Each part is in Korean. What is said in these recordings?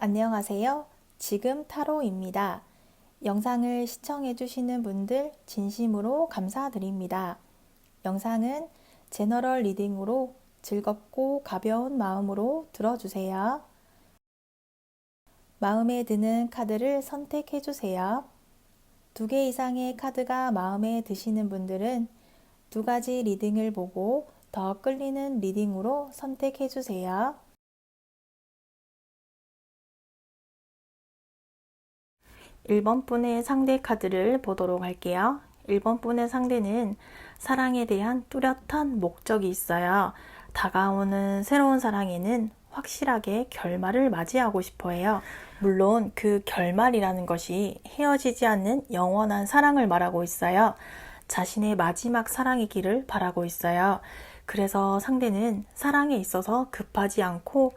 안녕하세요. 지금 타로입니다. 영상을 시청해주시는 분들 진심으로 감사드립니다. 영상은 제너럴 리딩으로 즐겁고 가벼운 마음으로 들어주세요. 마음에 드는 카드를 선택해주세요. 2개 이상의 카드가 마음에 드시는 분들은 2가지 리딩을 보고 더 끌리는 리딩으로 선택해주세요. 1번 분의 상대 카드를 보도록 할게요. 1번 분의 상대는 사랑에 대한 뚜렷한 목적이 있어요. 다가오는 새로운 사랑에는 확실하게 결말을 맞이하고 싶어 해요. 물론 그 결말이라는 것이 헤어지지 않는 영원한 사랑을 말하고 있어요. 자신의 마지막 사랑이기를 바라고 있어요. 그래서 상대는 사랑에 있어서 급하지 않고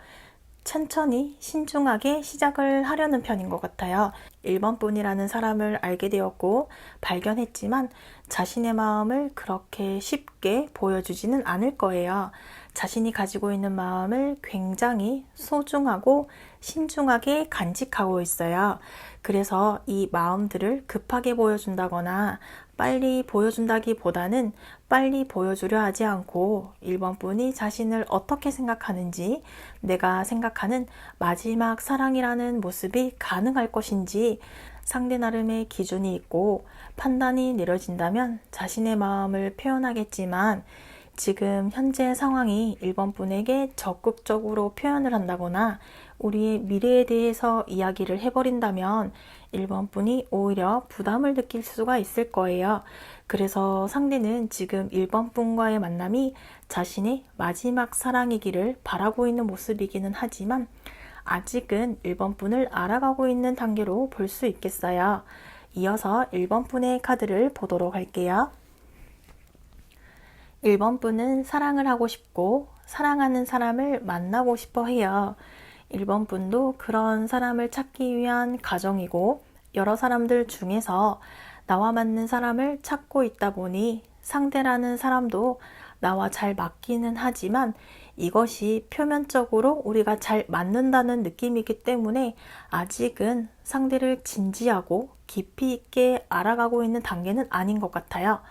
천천히 신중하게 시작을 하려는 편인 것 같아요. 1번 분이라는 사람을 알게 되었고 발견했지만 자신의 마음을 그렇게 쉽게 보여주지는 않을 거예요. 자신이 가지고 있는 마음을 굉장히 소중하고 신중하게 간직하고 있어요. 그래서 이 마음들을 급하게 보여준다거나 빨리 보여준다기보다는 빨리 보여주려 하지 않고 1번 분이 자신을 어떻게 생각하는지, 내가 생각하는 마지막 사랑이라는 모습이 가능할 것인지 상대 나름의 기준이 있고 판단이 내려진다면 자신의 마음을 표현하겠지만, 지금 현재 상황이 1번 분에게 적극적으로 표현을 한다거나 우리의 미래에 대해서 이야기를 해버린다면 1번 분이 오히려 부담을 느낄 수가 있을 거예요. 그래서 상대는 지금 1번 분과의 만남이 자신의 마지막 사랑이기를 바라고 있는 모습이기는 하지만 아직은 1번 분을 알아가고 있는 단계로 볼 수 있겠어요. 이어서 1번 분의 카드를 보도록 할게요. 1번 분은 사랑을 하고 싶고 사랑하는 사람을 만나고 싶어 해요. 1번 분도 그런 사람을 찾기 위한 과정이고 여러 사람들 중에서 나와 맞는 사람을 찾고 있다 보니 상대라는 사람도 나와 잘 맞기는 하지만 이것이 표면적으로 우리가 잘 맞는다는 느낌이기 때문에 아직은 상대를 진지하고 깊이 있게 알아가고 있는 단계는 아닌 것 같아요.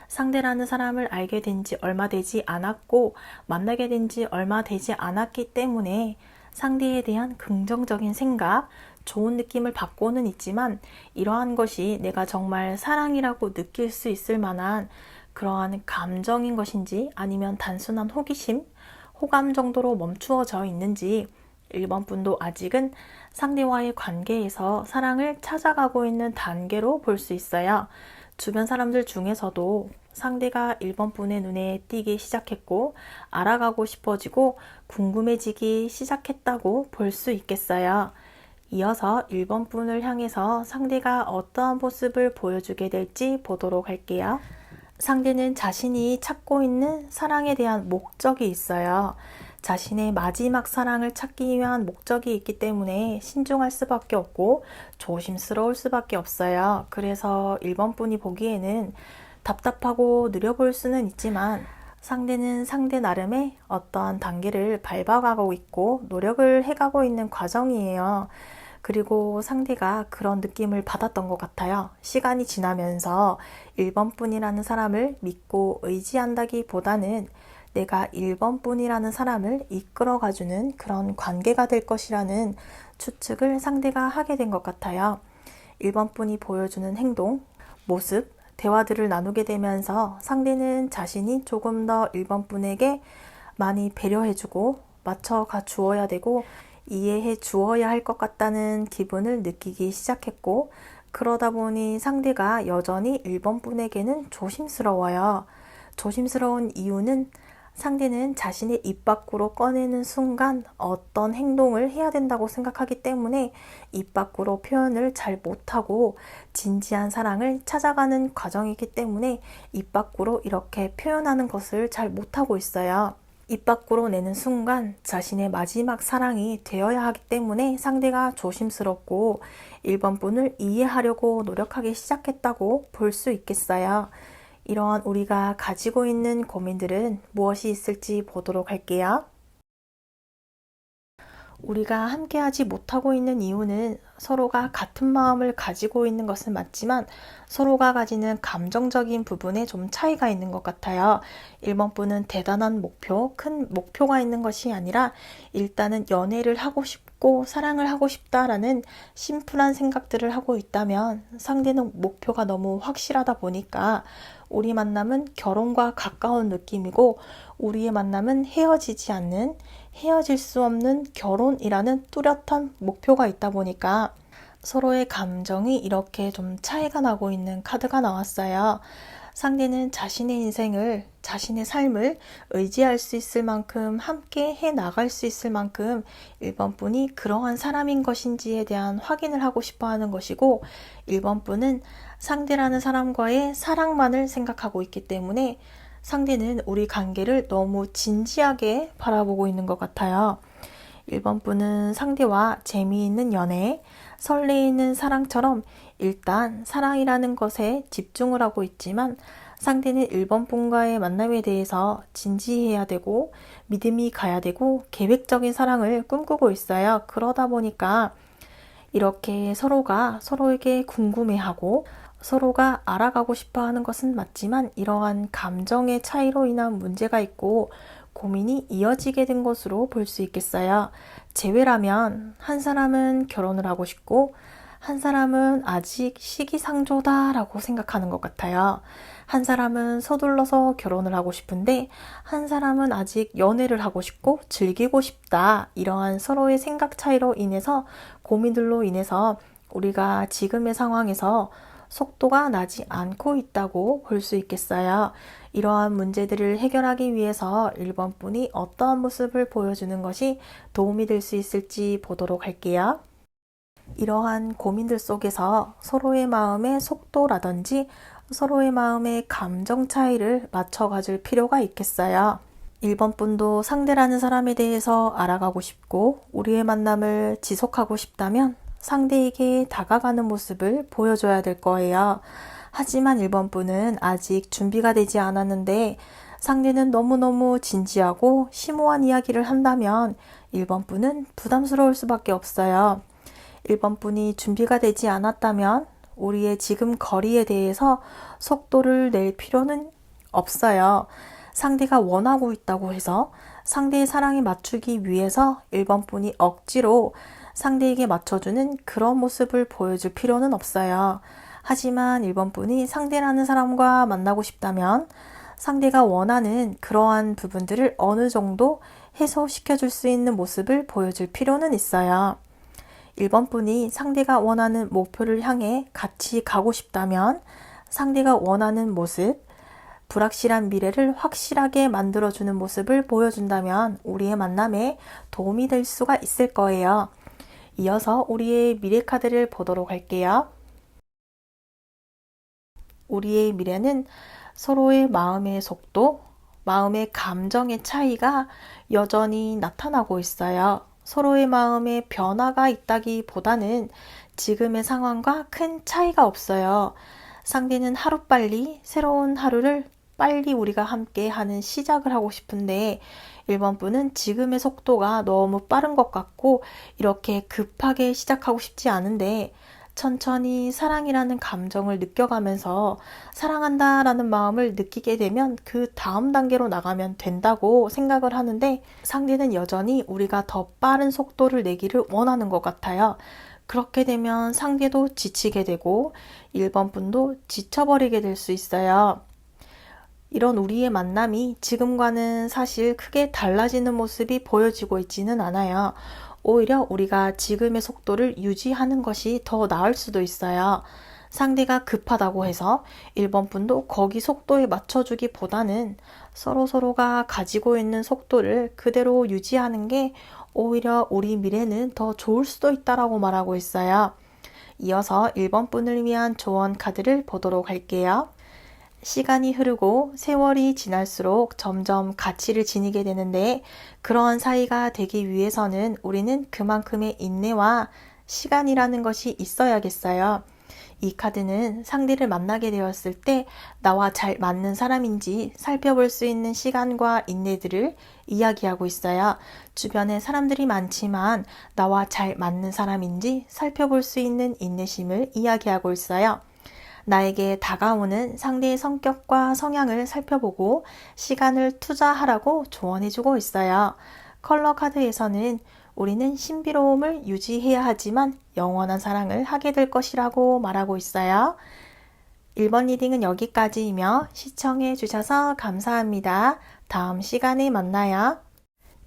상대라는 사람을 알게 된 지 얼마 되지 않았고 만나게 된 지 얼마 되지 않았기 때문에 상대에 대한 긍정적인 생각, 좋은 느낌을 받고는 있지만 이러한 것이 내가 정말 사랑이라고 느낄 수 있을 만한 그러한 감정인 것인지 아니면 단순한 호기심, 호감 정도로 멈추어져 있는지 1번 분도 아직은 상대와의 관계에서 사랑을 찾아가고 있는 단계로 볼 수 있어요. 주변 사람들 중에서도 상대가 1번 분의 눈에 띄기 시작했고 알아가고 싶어지고 궁금해지기 시작했다고 볼 수 있겠어요. 이어서 1번 분을 향해서 상대가 어떠한 모습을 보여주게 될지 보도록 할게요. 상대는 자신이 찾고 있는 사랑에 대한 목적이 있어요. 자신의 마지막 사랑을 찾기 위한 목적이 있기 때문에 신중할 수밖에 없고 조심스러울 수밖에 없어요. 그래서 1번 분이 보기에는 답답하고 느려 보일 수는 있지만 상대는 상대 나름의 어떠한 단계를 밟아가고 있고 노력을 해가고 있는 과정이에요. 그리고 상대가 그런 느낌을 받았던 것 같아요. 시간이 지나면서 1번 분이라는 사람을 믿고 의지한다기보다는 내가 1번 분이라는 사람을 이끌어가주는 그런 관계가 될 것이라는 추측을 상대가 하게 된 것 같아요. 1번 분이 보여주는 행동, 모습, 대화들을 나누게 되면서 상대는 자신이 조금 더 1번 분에게 많이 배려해주고 맞춰가 주어야 되고 이해해 주어야 할 것 같다는 기분을 느끼기 시작했고, 그러다 보니 상대가 여전히 1번 분에게는 조심스러워요. 조심스러운 이유는 상대는 자신의 입 밖으로 꺼내는 순간 어떤 행동을 해야 된다고 생각하기 때문에 입 밖으로 표현을 잘 못하고 진지한 사랑을 찾아가는 과정이기 때문에 입 밖으로 이렇게 표현하는 것을 잘 못하고 있어요. 입 밖으로 내는 순간 자신의 마지막 사랑이 되어야 하기 때문에 상대가 조심스럽고 1번 분을 이해하려고 노력하기 시작했다고 볼 수 있겠어요. 이러한 우리가 가지고 있는 고민들은 무엇이 있을지 보도록 할게요. 우리가 함께하지 못하고 있는 이유는 서로가 같은 마음을 가지고 있는 것은 맞지만 서로가 가지는 감정적인 부분에 좀 차이가 있는 것 같아요. 1번 분은 대단한 목표, 큰 목표가 있는 것이 아니라 일단은 연애를 하고 싶고 사랑을 하고 싶다라는 심플한 생각들을 하고 있다면 상대는 목표가 너무 확실하다 보니까 우리 만남은 결혼과 가까운 느낌이고 우리의 만남은 헤어지지 않는, 헤어질 수 없는 결혼이라는 뚜렷한 목표가 있다 보니까 서로의 감정이 이렇게 좀 차이가 나고 있는 카드가 나왔어요. 상대는 자신의 인생을, 자신의 삶을 의지할 수 있을 만큼 함께 해 나갈 수 있을 만큼 1번 분이 그러한 사람인 것인지에 대한 확인을 하고 싶어 하는 것이고 1번 분은 상대라는 사람과의 사랑만을 생각하고 있기 때문에 상대는 우리 관계를 너무 진지하게 바라보고 있는 것 같아요. 1번 분은 상대와 재미있는 연애, 설레이는 사랑처럼 일단 사랑이라는 것에 집중을 하고 있지만 상대는 1번 분과의 만남에 대해서 진지해야 되고 믿음이 가야 되고 계획적인 사랑을 꿈꾸고 있어요. 그러다 보니까 이렇게 서로가 서로에게 궁금해하고 서로가 알아가고 싶어 하는 것은 맞지만 이러한 감정의 차이로 인한 문제가 있고 고민이 이어지게 된 것으로 볼 수 있겠어요. 제외라면 한 사람은 결혼을 하고 싶고 한 사람은 아직 시기상조다라고 생각하는 것 같아요. 한 사람은 서둘러서 결혼을 하고 싶은데 한 사람은 아직 연애를 하고 싶고 즐기고 싶다. 이러한 서로의 생각 차이로 인해서 고민들로 인해서 우리가 지금의 상황에서 속도가 나지 않고 있다고 볼 수 있겠어요. 이러한 문제들을 해결하기 위해서 1번 분이 어떠한 모습을 보여주는 것이 도움이 될 수 있을지 보도록 할게요. 이러한 고민들 속에서 서로의 마음의 속도라든지 서로의 마음의 감정 차이를 맞춰가줄 필요가 있겠어요. 1번 분도 상대라는 사람에 대해서 알아가고 싶고 우리의 만남을 지속하고 싶다면 상대에게 다가가는 모습을 보여줘야 될 거예요. 하지만 1번 분은 아직 준비가 되지 않았는데 상대는 너무너무 진지하고 심오한 이야기를 한다면 1번 분은 부담스러울 수밖에 없어요. 1번 분이 준비가 되지 않았다면 우리의 지금 거리에 대해서 속도를 낼 필요는 없어요. 상대가 원하고 있다고 해서 상대의 사랑에 맞추기 위해서 1번 분이 억지로 상대에게 맞춰주는 그런 모습을 보여줄 필요는 없어요. 하지만 1번 분이 상대라는 사람과 만나고 싶다면 상대가 원하는 그러한 부분들을 어느 정도 해소시켜줄 수 있는 모습을 보여줄 필요는 있어요. 1번 분이 상대가 원하는 목표를 향해 같이 가고 싶다면 상대가 원하는 모습, 불확실한 미래를 확실하게 만들어주는 모습을 보여준다면 우리의 만남에 도움이 될 수가 있을 거예요. 이어서 우리의 미래 카드를 보도록 할게요. 우리의 미래는 서로의 마음의 속도, 마음의 감정의 차이가 여전히 나타나고 있어요. 서로의 마음에 변화가 있다기보다는 지금의 상황과 큰 차이가 없어요. 상대는 하루빨리 새로운 하루를 빨리 우리가 함께 하는 시작을 하고 싶은데 1번 분은 지금의 속도가 너무 빠른 것 같고 이렇게 급하게 시작하고 싶지 않은데 천천히 사랑이라는 감정을 느껴가면서 사랑한다라는 마음을 느끼게 되면 그 다음 단계로 나가면 된다고 생각을 하는데 상대는 여전히 우리가 더 빠른 속도를 내기를 원하는 것 같아요. 그렇게 되면 상대도 지치게 되고 1번 분도 지쳐버리게 될 수 있어요. 이런 우리의 만남이 지금과는 사실 크게 달라지는 모습이 보여지고 있지는 않아요. 오히려 우리가 지금의 속도를 유지하는 것이 더 나을 수도 있어요. 상대가 급하다고 해서 1번 분도 거기 속도에 맞춰주기보다는 서로가 가지고 있는 속도를 그대로 유지하는 게 오히려 우리 미래는 더 좋을 수도 있다라고 말하고 있어요. 이어서 1번 분을 위한 조언 카드를 보도록 할게요. 시간이 흐르고 세월이 지날수록 점점 가치를 지니게 되는데 그러한 사이가 되기 위해서는 우리는 그만큼의 인내와 시간이라는 것이 있어야겠어요. 이 카드는 상대를 만나게 되었을 때 나와 잘 맞는 사람인지 살펴볼 수 있는 시간과 인내들을 이야기하고 있어요. 주변에 사람들이 많지만 나와 잘 맞는 사람인지 살펴볼 수 있는 인내심을 이야기하고 있어요. 나에게 다가오는 상대의 성격과 성향을 살펴보고 시간을 투자하라고 조언해주고 있어요. 컬러 카드에서는 우리는 신비로움을 유지해야 하지만 영원한 사랑을 하게 될 것이라고 말하고 있어요. 1번 리딩은 여기까지이며 시청해 주셔서 감사합니다. 다음 시간에 만나요.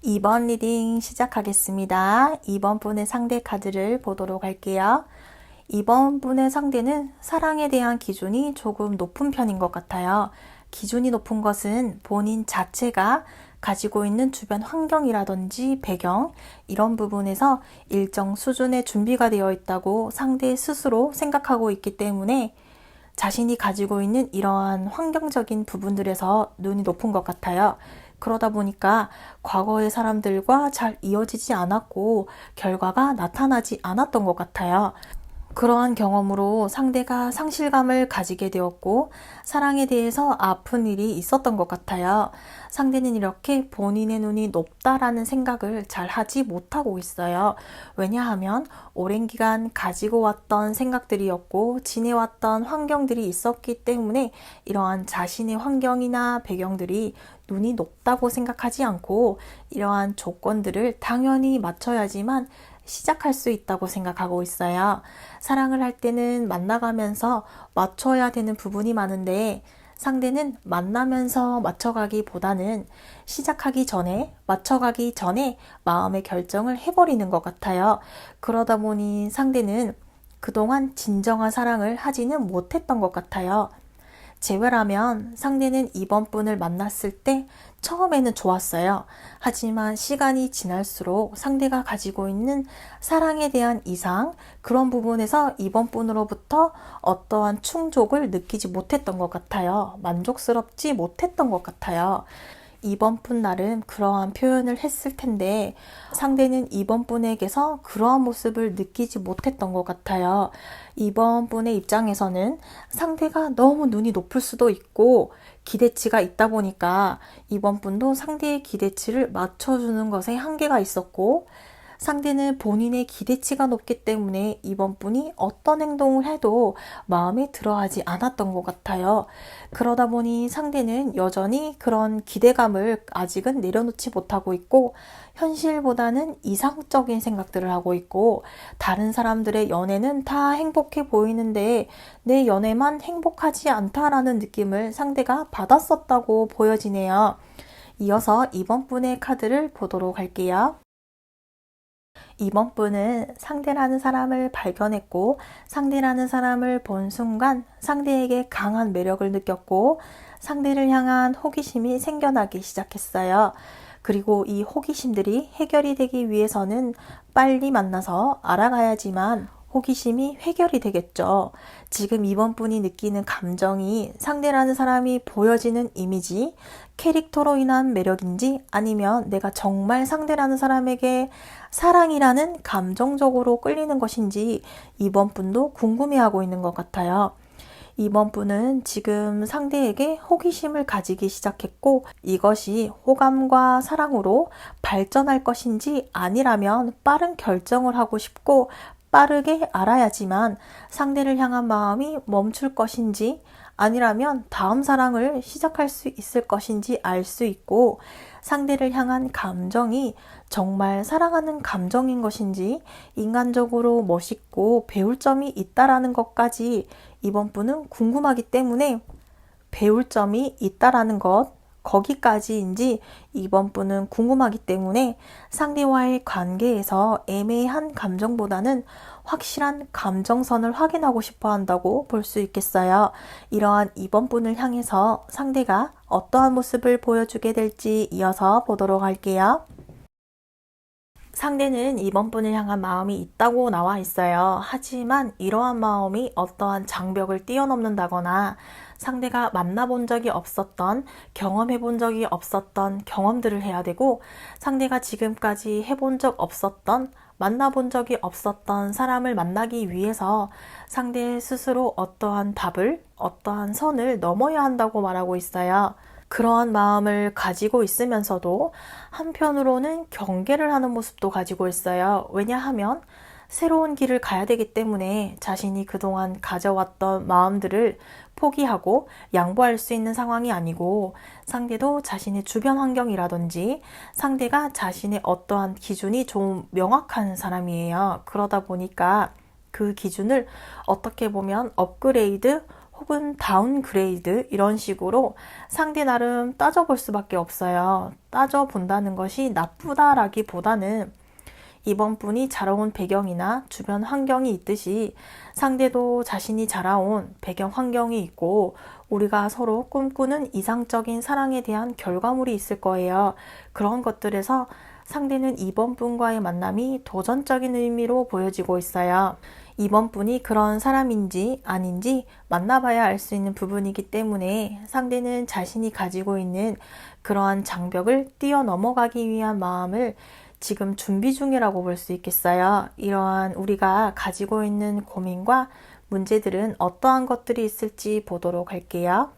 2번 리딩 시작하겠습니다. 2번 분의 상대 카드를 보도록 할게요. 2번 분의 상대는 사랑에 대한 기준이 조금 높은 편인 것 같아요. 기준이 높은 것은 본인 자체가 가지고 있는 주변 환경이라든지 배경 이런 부분에서 일정 수준의 준비가 되어 있다고 상대 스스로 생각하고 있기 때문에 자신이 가지고 있는 이러한 환경적인 부분들에서 눈이 높은 것 같아요. 그러다 보니까 과거의 사람들과 잘 이어지지 않았고 결과가 나타나지 않았던 것 같아요. 그러한 경험으로 상대가 상실감을 가지게 되었고 사랑에 대해서 아픈 일이 있었던 것 같아요. 상대는 이렇게 본인의 눈이 높다라는 생각을 잘 하지 못하고 있어요. 왜냐하면 오랜 기간 가지고 왔던 생각들이었고 지내왔던 환경들이 있었기 때문에 이러한 자신의 환경이나 배경들이 눈이 높다고 생각하지 않고 이러한 조건들을 당연히 맞춰야지만 시작할 수 있다고 생각하고 있어요. 사랑을 할 때는 만나가면서 맞춰야 되는 부분이 많은데 상대는 만나면서 맞춰가기보다는 시작하기 전에 맞춰가기 전에 마음의 결정을 해버리는 것 같아요. 그러다 보니 상대는 그동안 진정한 사랑을 하지는 못했던 것 같아요. 제외라면 상대는 이번 분을 만났을 때 처음에는 좋았어요. 하지만 시간이 지날수록 상대가 가지고 있는 사랑에 대한 이상, 그런 부분에서 이번 분으로부터 어떠한 충족을 느끼지 못했던 것 같아요. 만족스럽지 못했던 것 같아요. 이번 분 나름 그러한 표현을 했을 텐데 상대는 이번 분에게서 그러한 모습을 느끼지 못했던 것 같아요. 이번 분의 입장에서는 상대가 너무 눈이 높을 수도 있고 기대치가 있다 보니까 이번 분도 상대의 기대치를 맞춰주는 것에 한계가 있었고 상대는 본인의 기대치가 높기 때문에 이번 분이 어떤 행동을 해도 마음에 들어하지 않았던 것 같아요. 그러다 보니 상대는 여전히 그런 기대감을 아직은 내려놓지 못하고 있고 현실보다는 이상적인 생각들을 하고 있고 다른 사람들의 연애는 다 행복해 보이는데 내 연애만 행복하지 않다라는 느낌을 상대가 받았었다고 보여지네요. 이어서 이번 분의 카드를 보도록 할게요. 이번 분은 상대라는 사람을 발견했고 상대라는 사람을 본 순간 상대에게 강한 매력을 느꼈고 상대를 향한 호기심이 생겨나기 시작했어요. 그리고 이 호기심들이 해결이 되기 위해서는 빨리 만나서 알아가야지만 호기심이 해결이 되겠죠. 지금 이번 분이 느끼는 감정이 상대라는 사람이 보여지는 이미지, 캐릭터로 인한 매력인지 아니면 내가 정말 상대라는 사람에게 사랑이라는 감정적으로 끌리는 것인지 이번 분도 궁금해하고 있는 것 같아요. 이번 분은 지금 상대에게 호기심을 가지기 시작했고 이것이 호감과 사랑으로 발전할 것인지 아니라면 빠른 결정을 하고 싶고 빠르게 알아야지만 상대를 향한 마음이 멈출 것인지 아니라면 다음 사랑을 시작할 수 있을 것인지 알 수 있고 상대를 향한 감정이 정말 사랑하는 감정인 것인지 인간적으로 멋있고 배울 점이 있다라는 것까지 이번 분은 궁금하기 때문에 배울 점이 있다라는 것 거기까지인지 이번 분은 궁금하기 때문에 상대와의 관계에서 애매한 감정보다는 확실한 감정선을 확인하고 싶어 한다고 볼 수 있겠어요. 이러한 이번 분을 향해서 상대가 어떠한 모습을 보여주게 될지 이어서 보도록 할게요. 상대는 이번 분을 향한 마음이 있다고 나와 있어요. 하지만 이러한 마음이 어떠한 장벽을 뛰어넘는다거나 상대가 만나본 적이 없었던, 경험해본 적이 없었던 경험들을 해야 되고 상대가 지금까지 해본 적 없었던 만나본 적이 없었던 사람을 만나기 위해서 상대 스스로 어떠한 답을, 어떠한 선을 넘어야 한다고 말하고 있어요. 그러한 마음을 가지고 있으면서도 한편으로는 경계를 하는 모습도 가지고 있어요. 왜냐하면 새로운 길을 가야 되기 때문에 자신이 그동안 가져왔던 마음들을 포기하고 양보할 수 있는 상황이 아니고, 상대도 자신의 주변 환경이라든지 상대가 자신의 어떠한 기준이 좀 명확한 사람이에요. 그러다 보니까 그 기준을 어떻게 보면 업그레이드 혹은 다운그레이드 이런 식으로 상대 나름 따져볼 수밖에 없어요. 따져본다는 것이 나쁘다라기보다는 이번 분이 자라온 배경이나 주변 환경이 있듯이 상대도 자신이 자라온 배경 환경이 있고, 우리가 서로 꿈꾸는 이상적인 사랑에 대한 결과물이 있을 거예요. 그런 것들에서 상대는 이번 분과의 만남이 도전적인 의미로 보여지고 있어요. 이번 분이 그런 사람인지 아닌지 만나봐야 알 수 있는 부분이기 때문에 상대는 자신이 가지고 있는 그러한 장벽을 뛰어넘어가기 위한 마음을 지금 준비 중이라고 볼 수 있겠어요. 이러한 우리가 가지고 있는 고민과 문제들은 어떠한 것들이 있을지 보도록 할게요.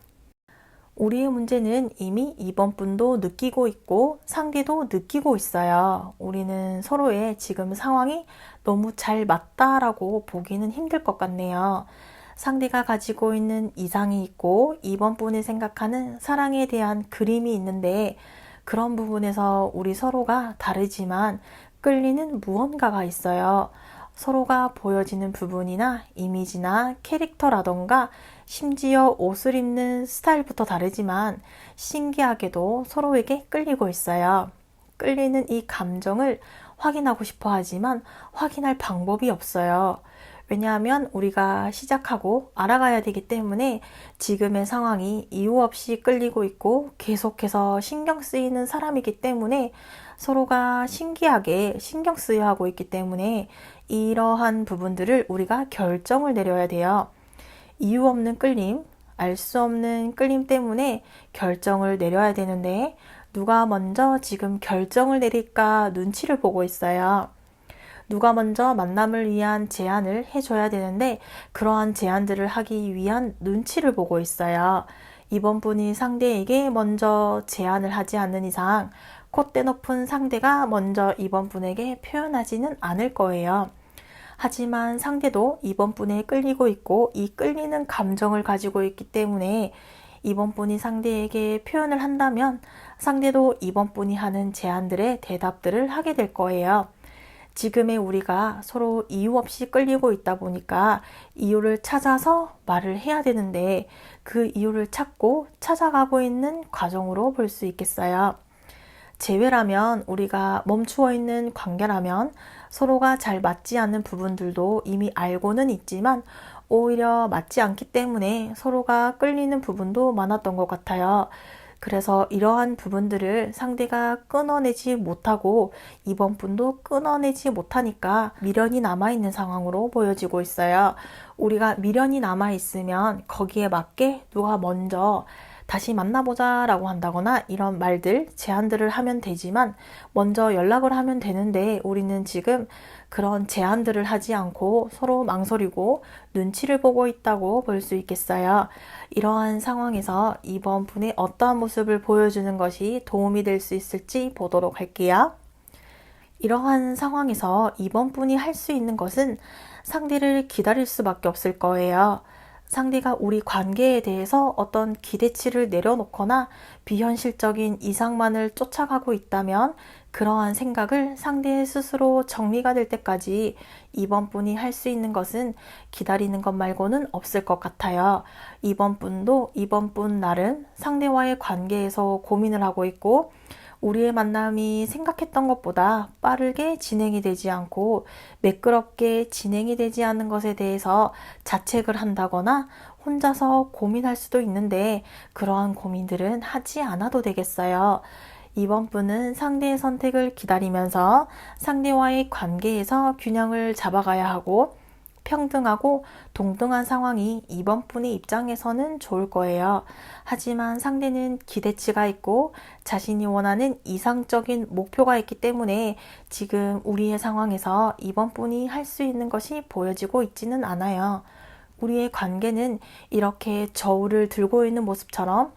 우리의 문제는 이미 이번 분도 느끼고 있고 상대도 느끼고 있어요. 우리는 서로의 지금 상황이 너무 잘 맞다라고 보기는 힘들 것 같네요. 상대가 가지고 있는 이상이 있고 이번 분이 생각하는 사랑에 대한 그림이 있는데, 그런 부분에서 우리 서로가 다르지만 끌리는 무언가가 있어요. 서로가 보여지는 부분이나 이미지나 캐릭터라던가 심지어 옷을 입는 스타일부터 다르지만 신기하게도 서로에게 끌리고 있어요. 끌리는 이 감정을 확인하고 싶어 하지만 확인할 방법이 없어요. 왜냐하면 우리가 시작하고 알아가야 되기 때문에 지금의 상황이 이유 없이 끌리고 있고 계속해서 신경 쓰이는 사람이기 때문에, 서로가 신기하게 신경 쓰여 하고 있기 때문에 이러한 부분들을 우리가 결정을 내려야 돼요. 이유 없는 끌림, 알 수 없는 끌림 때문에 결정을 내려야 되는데, 누가 먼저 지금 결정을 내릴까 눈치를 보고 있어요. 누가 먼저 만남을 위한 제안을 해줘야 되는데 그러한 제안들을 하기 위한 눈치를 보고 있어요. 이번 분이 상대에게 먼저 제안을 하지 않는 이상 콧대 높은 상대가 먼저 이번 분에게 표현하지는 않을 거예요. 하지만 상대도 이번 분에 끌리고 있고 이 끌리는 감정을 가지고 있기 때문에 이번 분이 상대에게 표현을 한다면 상대도 이번 분이 하는 제안들의 대답들을 하게 될 거예요. 지금의 우리가 서로 이유 없이 끌리고 있다 보니까 이유를 찾아서 말을 해야 되는데 그 이유를 찾고 찾아가고 있는 과정으로 볼 수 있겠어요. 재회라면, 우리가 멈추어 있는 관계라면 서로가 잘 맞지 않는 부분들도 이미 알고는 있지만 오히려 맞지 않기 때문에 서로가 끌리는 부분도 많았던 것 같아요. 그래서 이러한 부분들을 상대가 끊어내지 못하고 이번 분도 끊어내지 못하니까 미련이 남아있는 상황으로 보여지고 있어요. 우리가 미련이 남아있으면 거기에 맞게 누가 먼저 다시 만나보자 라고 한다거나 이런 말들, 제안들을 하면 되지만 먼저 연락을 하면 되는데, 우리는 지금 그런 제안들을 하지 않고 서로 망설이고 눈치를 보고 있다고 볼 수 있겠어요. 이러한 상황에서 이번 분의 어떠한 모습을 보여주는 것이 도움이 될 수 있을지 보도록 할게요. 이러한 상황에서 이번 분이 할 수 있는 것은 상대를 기다릴 수밖에 없을 거예요. 상대가 우리 관계에 대해서 어떤 기대치를 내려놓거나 비현실적인 이상만을 쫓아가고 있다면 그러한 생각을 상대 스스로 정리가 될 때까지 이번 분이 할 수 있는 것은 기다리는 것 말고는 없을 것 같아요. 이번 분도 이번 분 나름 상대와의 관계에서 고민을 하고 있고, 우리의 만남이 생각했던 것보다 빠르게 진행이 되지 않고 매끄럽게 진행이 되지 않는 것에 대해서 자책을 한다거나 혼자서 고민할 수도 있는데, 그러한 고민들은 하지 않아도 되겠어요. 이번 분은 상대의 선택을 기다리면서 상대와의 관계에서 균형을 잡아가야 하고, 평등하고 동등한 상황이 이번 분의 입장에서는 좋을 거예요. 하지만 상대는 기대치가 있고 자신이 원하는 이상적인 목표가 있기 때문에 지금 우리의 상황에서 이번 분이 할 수 있는 것이 보여지고 있지는 않아요. 우리의 관계는 이렇게 저울을 들고 있는 모습처럼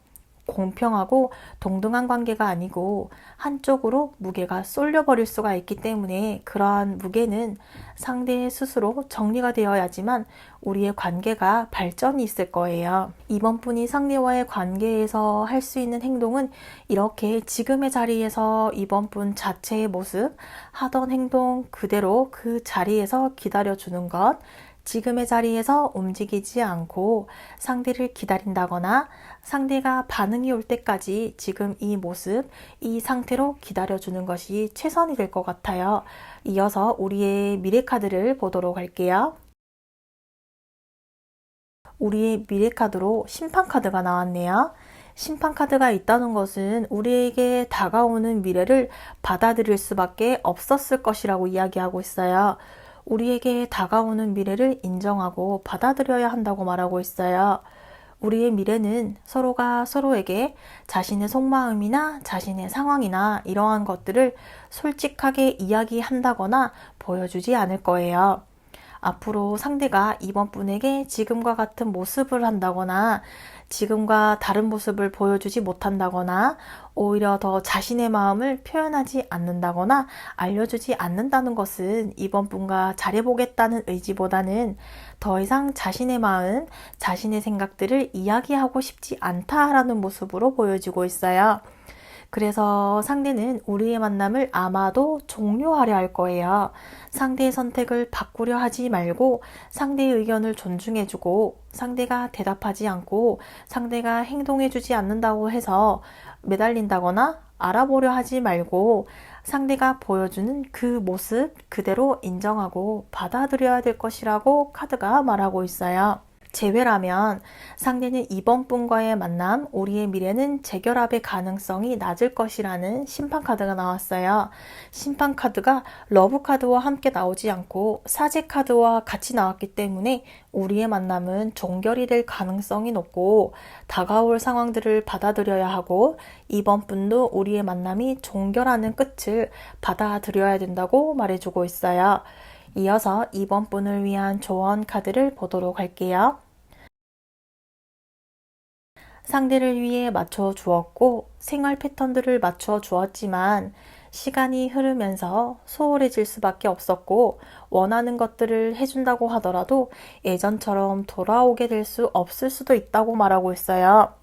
공평하고 동등한 관계가 아니고 한쪽으로 무게가 쏠려버릴 수가 있기 때문에 그러한 무게는 상대의 스스로 정리가 되어야지만 우리의 관계가 발전이 있을 거예요. 이번 분이 상대와의 관계에서 할 수 있는 행동은 이렇게 지금의 자리에서 이번 분 자체의 모습, 하던 행동 그대로 그 자리에서 기다려주는 것, 지금의 자리에서 움직이지 않고 상대를 기다린다거나 상대가 반응이 올 때까지 지금 이 모습, 이 상태로 기다려주는 것이 최선이 될 것 같아요. 이어서 우리의 미래 카드를 보도록 할게요. 우리의 미래 카드로 심판 카드가 나왔네요. 심판 카드가 있다는 것은 우리에게 다가오는 미래를 받아들일 수밖에 없었을 것이라고 이야기하고 있어요. 우리에게 다가오는 미래를 인정하고 받아들여야 한다고 말하고 있어요. 우리의 미래는 서로가 서로에게 자신의 속마음이나 자신의 상황이나 이러한 것들을 솔직하게 이야기한다거나 보여주지 않을 거예요. 앞으로 상대가 이번 분에게 지금과 같은 모습을 한다거나 지금과 다른 모습을 보여주지 못한다거나 오히려 더 자신의 마음을 표현하지 않는다거나 알려주지 않는다는 것은 이번 분과 잘해보겠다는 의지보다는 더 이상 자신의 마음, 자신의 생각들을 이야기하고 싶지 않다라는 모습으로 보여지고 있어요. 그래서 상대는 우리의 만남을 아마도 종료하려 할 거예요. 상대의 선택을 바꾸려 하지 말고 상대의 의견을 존중해주고 상대가 대답하지 않고 상대가 행동해주지 않는다고 해서 매달린다거나 알아보려 하지 말고 상대가 보여주는 그 모습 그대로 인정하고 받아들여야 될 것이라고 카드가 말하고 있어요. 재회라면 상대는 이번 분과의 만남, 우리의 미래는 재결합의 가능성이 낮을 것이라는 심판 카드가 나왔어요. 심판 카드가 러브 카드와 함께 나오지 않고 사제 카드와 같이 나왔기 때문에 우리의 만남은 종결이 될 가능성이 높고 다가올 상황들을 받아들여야 하고 이번 분도 우리의 만남이 종결하는 끝을 받아들여야 된다고 말해주고 있어요. 이어서 이번 분을 위한 조언 카드를 보도록 할게요. 상대를 위해 맞춰 주었고 생활 패턴들을 맞춰 주었지만 시간이 흐르면서 소홀해질 수밖에 없었고 원하는 것들을 해준다고 하더라도 예전처럼 돌아오게 될 수 없을 수도 있다고 말하고 있어요.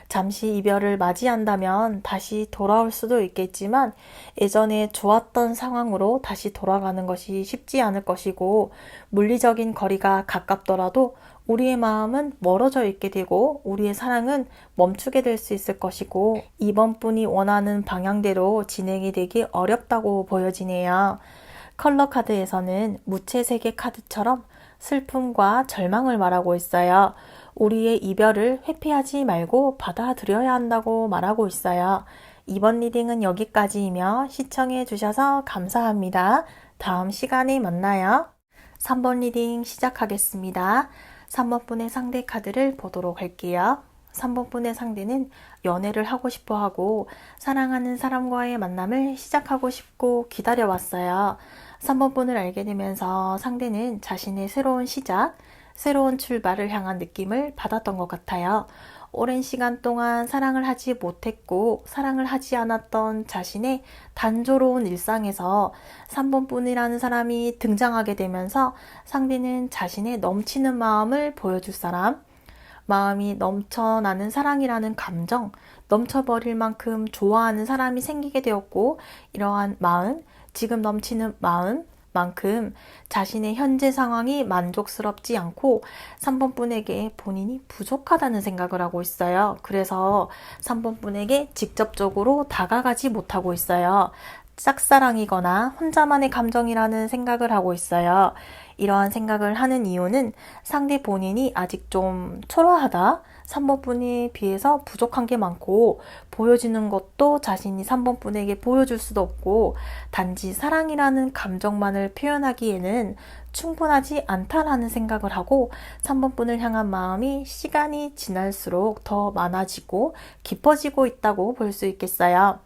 잠시 이별을 맞이한다면 다시 돌아올 수도 있겠지만 예전에 좋았던 상황으로 다시 돌아가는 것이 쉽지 않을 것이고 물리적인 거리가 가깝더라도 우리의 마음은 멀어져 있게 되고 우리의 사랑은 멈추게 될 수 있을 것이고 이번 분이 원하는 방향대로 진행이 되기 어렵다고 보여지네요. 컬러 카드에서는 무채색의 카드처럼 슬픔과 절망을 말하고 있어요. 우리의 이별을 회피하지 말고 받아들여야 한다고 말하고 있어요. 이번 리딩은 여기까지이며 시청해 주셔서 감사합니다. 다음 시간에 만나요. 3번 리딩 시작하겠습니다. 3번 분의 상대 카드를 보도록 할게요. 3번 분의 상대는 연애를 하고 싶어 하고 사랑하는 사람과의 만남을 시작하고 싶고 기다려왔어요. 3번 분을 알게 되면서 상대는 자신의 새로운 시작, 새로운 출발을 향한 느낌을 받았던 것 같아요. 오랜 시간 동안 사랑을 하지 못했고 사랑을 하지 않았던 자신의 단조로운 일상에서 3번 분이라는 사람이 등장하게 되면서 상대는 자신의 넘치는 마음을 보여줄 사람, 마음이 넘쳐나는 사랑이라는 감정, 넘쳐버릴 만큼 좋아하는 사람이 생기게 되었고 이러한 마음, 지금 넘치는 마음 만큼 자신의 현재 상황이 만족스럽지 않고 3번 분에게 본인이 부족하다는 생각을 하고 있어요. 그래서 3번 분에게 직접적으로 다가가지 못하고 있어요. 짝사랑이거나 혼자만의 감정이라는 생각을 하고 있어요. 이러한 생각을 하는 이유는 상대 본인이 아직 좀 초라하다, 3번 분에 비해서 부족한 게 많고 보여지는 것도 자신이 3번 분에게 보여줄 수도 없고 단지 사랑이라는 감정만을 표현하기에는 충분하지 않다라는 생각을 하고 3번 분을 향한 마음이 시간이 지날수록 더 많아지고 깊어지고 있다고 볼 수 있겠어요.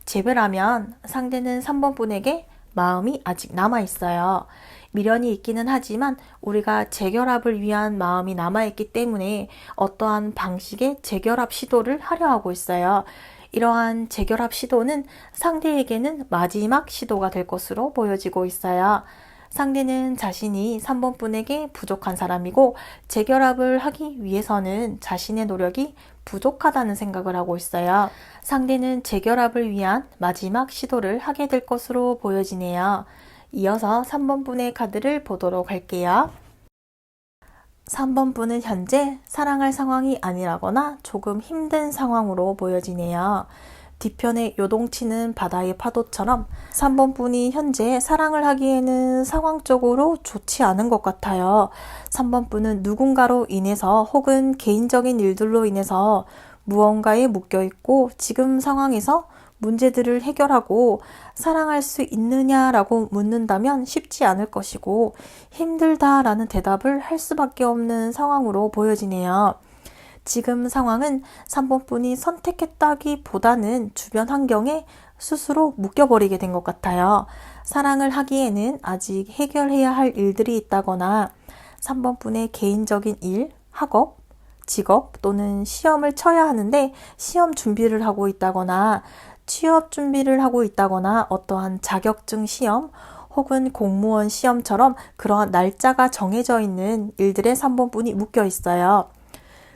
재배라면 상대는 3번 분에게 마음이 아직 남아 있어요. 미련이 있기는 하지만 우리가 재결합을 위한 마음이 남아있기 때문에 어떠한 방식의 재결합 시도를 하려 하고 있어요. 이러한 재결합 시도는 상대에게는 마지막 시도가 될 것으로 보여지고 있어요. 상대는 자신이 3번 분에게 부족한 사람이고 재결합을 하기 위해서는 자신의 노력이 부족하다는 생각을 하고 있어요. 상대는 재결합을 위한 마지막 시도를 하게 될 것으로 보여지네요. 이어서 3번 분의 카드를 보도록 할게요. 3번 분은 현재 사랑할 상황이 아니라거나 조금 힘든 상황으로 보여지네요. 뒤편에 요동치는 바다의 파도처럼 3번 분이 현재 사랑을 하기에는 상황적으로 좋지 않은 것 같아요. 3번 분은 누군가로 인해서 혹은 개인적인 일들로 인해서 무언가에 묶여 있고 지금 상황에서 문제들을 해결하고 사랑할 수 있느냐라고 묻는다면 쉽지 않을 것이고 힘들다라는 대답을 할 수밖에 없는 상황으로 보여지네요. 지금 상황은 3번 분이 선택했다기보다는 주변 환경에 스스로 묶여버리게 된 것 같아요. 사랑을 하기에는 아직 해결해야 할 일들이 있다거나 3번 분의 개인적인 일, 학업, 직업 또는 시험을 쳐야 하는데 시험 준비를 하고 있다거나 취업 준비를 하고 있다거나 어떠한 자격증 시험 혹은 공무원 시험처럼 그러한 날짜가 정해져 있는 일들에 3번 분이 묶여 있어요.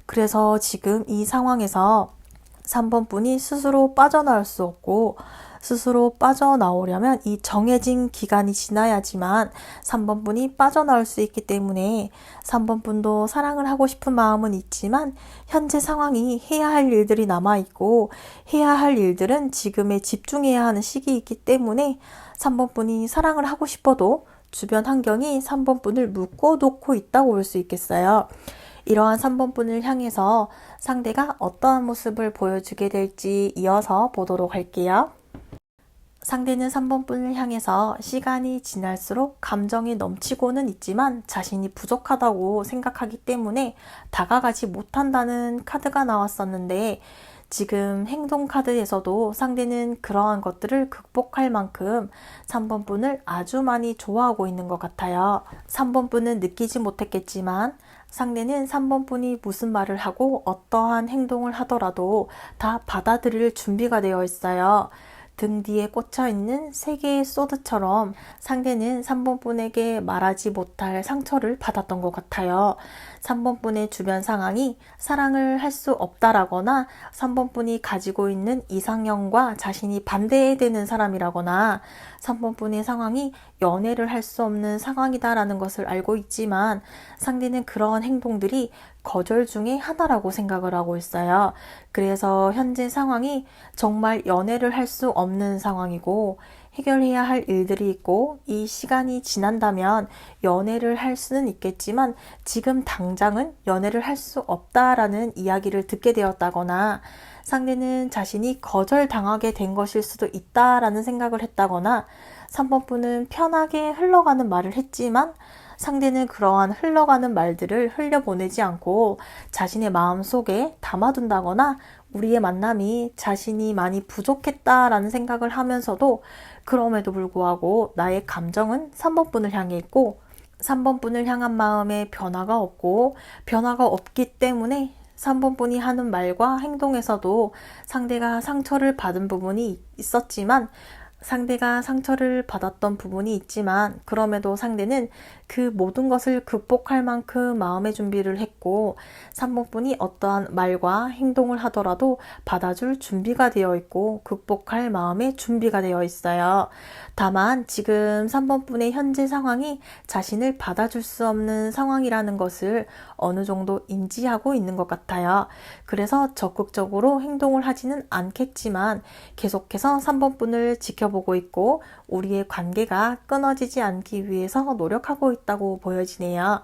그래서 지금 이 상황에서 3번 분이 스스로 빠져나올 수 없고 스스로 빠져나오려면 이 정해진 기간이 지나야지만 3번 분이 빠져나올 수 있기 때문에 3번 분도 사랑을 하고 싶은 마음은 있지만 현재 상황이 해야 할 일들이 남아있고 해야 할 일들은 지금에 집중해야 하는 시기이기 때문에 3번 분이 사랑을 하고 싶어도 주변 환경이 3번 분을 묶어놓고 있다고 볼 수 있겠어요. 이러한 3번 분을 향해서 상대가 어떠한 모습을 보여주게 될지 이어서 보도록 할게요. 상대는 3번 분을 향해서 시간이 지날수록 감정이 넘치고는 있지만 자신이 부족하다고 생각하기 때문에 다가가지 못한다는 카드가 나왔었는데 지금 행동 카드에서도 상대는 그러한 것들을 극복할 만큼 3번 분을 아주 많이 좋아하고 있는 것 같아요. 3번 분은 느끼지 못했겠지만 상대는 3번 분이 무슨 말을 하고 어떠한 행동을 하더라도 다 받아들일 준비가 되어 있어요. 등 뒤에 꽂혀있는 3개의 소드처럼 상대는 3번 분에게 말하지 못할 상처를 받았던 것 같아요. 3번 분의 주변 상황이 사랑을 할 수 없다라거나 3번 분이 가지고 있는 이상형과 자신이 반대되는 사람이라거나 3번 분의 상황이 연애를 할 수 없는 상황이다라는 것을 알고 있지만 상대는 그런 행동들이 거절 중에 하나라고 생각을 하고 있어요. 그래서 현재 상황이 정말 연애를 할 수 없는 상황이고 해결해야 할 일들이 있고 이 시간이 지난다면 연애를 할 수는 있겠지만 지금 당장은 연애를 할 수 없다라는 이야기를 듣게 되었다거나 상대는 자신이 거절당하게 된 것일 수도 있다라는 생각을 했다거나 3번 분은 편하게 흘러가는 말을 했지만 상대는 그러한 흘러가는 말들을 흘려보내지 않고 자신의 마음속에 담아둔다거나 우리의 만남이 자신이 많이 부족했다라는 생각을 하면서도 그럼에도 불구하고 나의 감정은 3번 분을 향해 있고 3번 분을 향한 마음에 변화가 없고 변화가 없기 때문에 3번 분이 하는 말과 행동에서도 상대가 상처를 받은 부분이 있었지만 상대가 상처를 받았던 부분이 있지만 그럼에도 상대는 그 모든 것을 극복할 만큼 마음의 준비를 했고 3번 분이 어떠한 말과 행동을 하더라도 받아줄 준비가 되어 있고 극복할 마음의 준비가 되어 있어요. 다만 지금 3번 분의 현재 상황이 자신을 받아줄 수 없는 상황이라는 것을 어느 정도 인지하고 있는 것 같아요. 그래서 적극적으로 행동을 하지는 않겠지만 계속해서 3번 분을 지켜보고 있고 우리의 관계가 끊어지지 않기 위해서 노력하고 있다고 보여지네요.